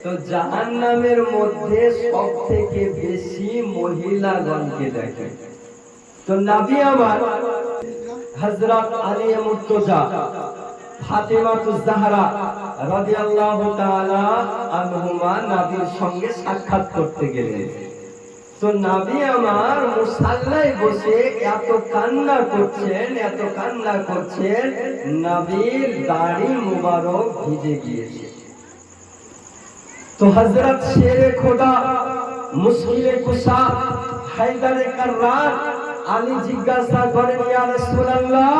তো জাহান্নামের মধ্যে সব থেকে বেশি মহিলাগণকে দেখে। তো নবী আমার হযরত আলী মুর্তজা ফাতেমাতুজ জাহরা রাদিয়াল্লাহু তাআলা আনহুমা নবীর সঙ্গে সাক্ষাৎ করতে গেলেন। তো নবী আমার মুসাল্লায় বসে এত কান্না করছেন, নবীর দাড়ি মুবারক ভিজে গিয়েছে। তো হযরত শেরে খোদা মুশকিলে কুশা হায়দারে কাররার আলী জিজ্ঞাসা করেন, ইয়া রাসূলুল্লাহ,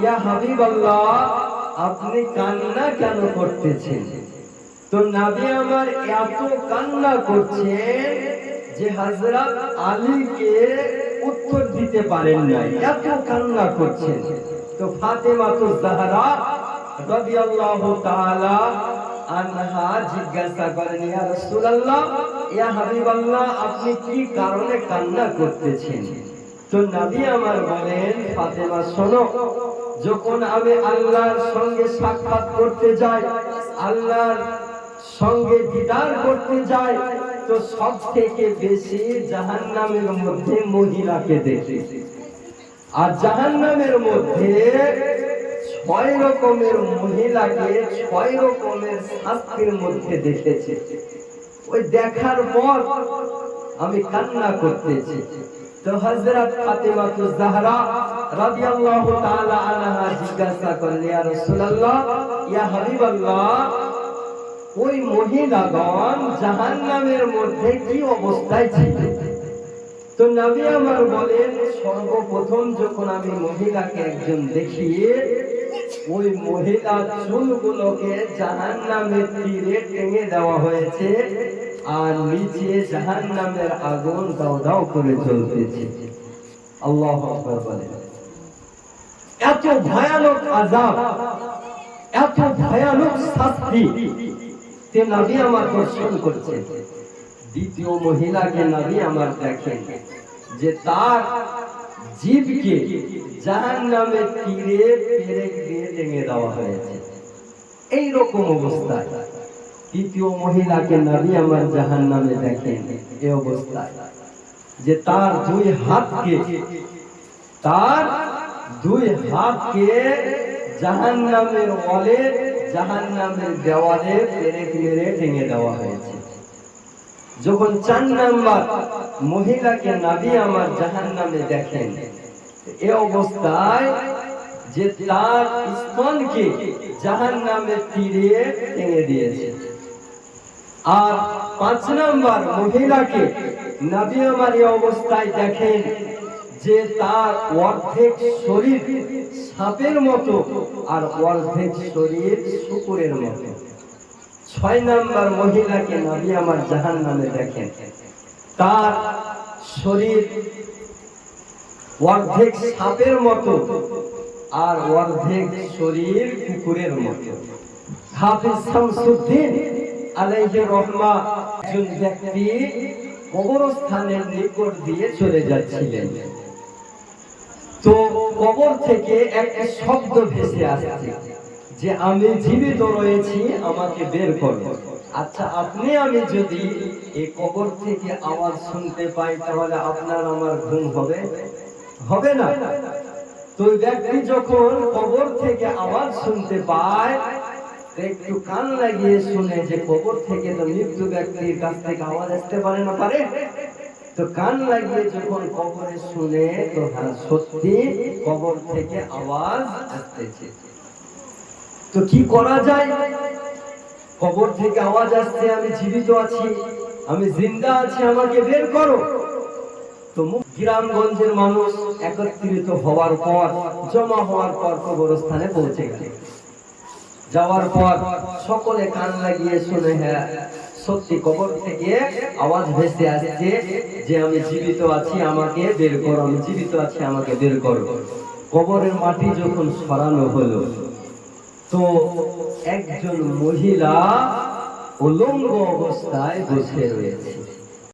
ইয়া হাবিবাল্লাহ, আপনি কান্না কেন করতেছেন? তো নবী আমার এত কান্না করছেন যে হযরত আলীকে উত্তর দিতে পারেন নাই, এত কান্না করছেন। তো ফাতেমাতুজ জাহরা রাদিয়াল্লাহু তাআলা আনহা জিজ্ঞাসা করেন, ইয়া রাসূলুল্লাহ, ইয়া হাবিবাল্লাহ, আপনি কি কারণে কান্না করতেছেন? তো নবী আমার বলেন, ফাতেমা শোনো, যখন আমি আল্লাহর সঙ্গে সাক্ষাৎ করতে যাই, আল্লাহর সঙ্গে দিদার করতে যাই, তো সব থেকে বেশি জাহান্নামের মধ্যে মহিলাকে দেখি। আর জাহান্নামের মধ্যে 6 রকমের মহিলাকে 6 রকমের শাস্তির মধ্যে দেখেছি। ওই দেখার পর আমি কান্না করতেছি। তো হযরত ফাতেমাতুজ জাহরা রাদিয়াল্লাহু তাআলা আনহা জিজ্ঞাসা করলেন, ইয়া রাসূলুল্লাহ, ইয়া হাবিবাল্লাহ, ওই মহিলাগণ জাহান্নামের মধ্যে কি অবস্থায় ছিল? তো নবী আমার বলেন, সর্বপ্রথম যখন আমি মহিলাকে একজন দেখি, ওই মহিলার চুলগুলোকে জাহান্নামের তীরে টেনে দেওয়া হয়েছে, আর নিচে জাহান্নামের আগুন দাও দাও করে জ্বলতেছে। আল্লাহু আকবার বলেন। এত ভয়ানক আযাব, এত ভয়ানক শাস্তি তে নবী আমার দর্শন করছে। দ্বিতীয় মহিলাকে নবী আমার দেখেন যে তার জিভকে জাহান্নামের তীরে পেরেক দিয়ে টেনে দেওয়া হয়েছে। এই রকম অবস্থায় তৃতীয় মহিলাকে নবী আমার জাহান্নামে দেখেন এই অবস্থায় যে তার দুই হাতকে জাহান্নামের ওয়ালে, জাহান্নামের দেওয়ালে পেরেক মেরে টেনে দেওয়া হয়েছে। যখন 4 নাম্বার মহিলাকে নবী আমার জাহান্নামে দেখেন এই অবস্থায় যে তার স্তনকে জাহান্নামের তীরে টেনে দিয়েছে। আর 5 নাম্বার মহিলাকে নবী আমার এই অবস্থায় দেখেন যে তার অর্ধেক শরীর সাপের মতো আর অর্ধেক শরীর শূকরের মতো। 6 নাম্বার মহিলাকে নবী আমার জাহান্নামে দেখেন তার শরীর অর্ধেক সাপের মতো আর অর্ধেক শরীর কুকুরের মতো। হাফিজ শামসুদ্দিন আলাইহি রহমা একজন ব্যক্তি কবরস্থানের নিকট দিয়ে চলে যাচ্ছিলেন। তো কবর থেকে একটা শব্দ ভেসে আসছে যে আমি জীবিত রয়েছি, আমাকে বের করো। আচ্ছা, আপনি আমি যদি এই কবর থেকে আওয়াজ শুনতে পাই তাহলে আপনার আমার ঘুম হবে না? তো ব্যক্তি যখন কবর থেকে আওয়াজ শুনতে পায়, একটু কান লাগিয়ে শুনে যে কবর থেকে তো মৃত্যু ব্যক্তির কাছ থেকে আওয়াজ আসতে পারে। তো কান লাগিয়ে যখন কবরে শুনে, তো হ্যাঁ, সত্যি কবর থেকে আওয়াজ আসতেছে। তো কি করা যায়? কবর থেকে আওয়াজ আসছে, আমি জীবিত আছি, আমি জিন্দা আছি, আমাকে বের করো। তো গ্রামগঞ্জের মানুষ একত্রিত হওয়ার পর, জমা হওয়ার পর কবরস্থানে পৌঁছে গেল। যাওয়ার পর সকলে কান লাগিয়ে শুনে, হ্যাঁ সত্যি কবর থেকে আওয়াজ ভেসে আসছে যে আমি জীবিত আছি, আমাকে বের করো, আমি জীবিত আছি, আমাকে বের করো। কবরের মাটি যখন সরানো হলো, তো একজন মহিলা উলঙ্গ অবস্থায় বসে রয়েছে।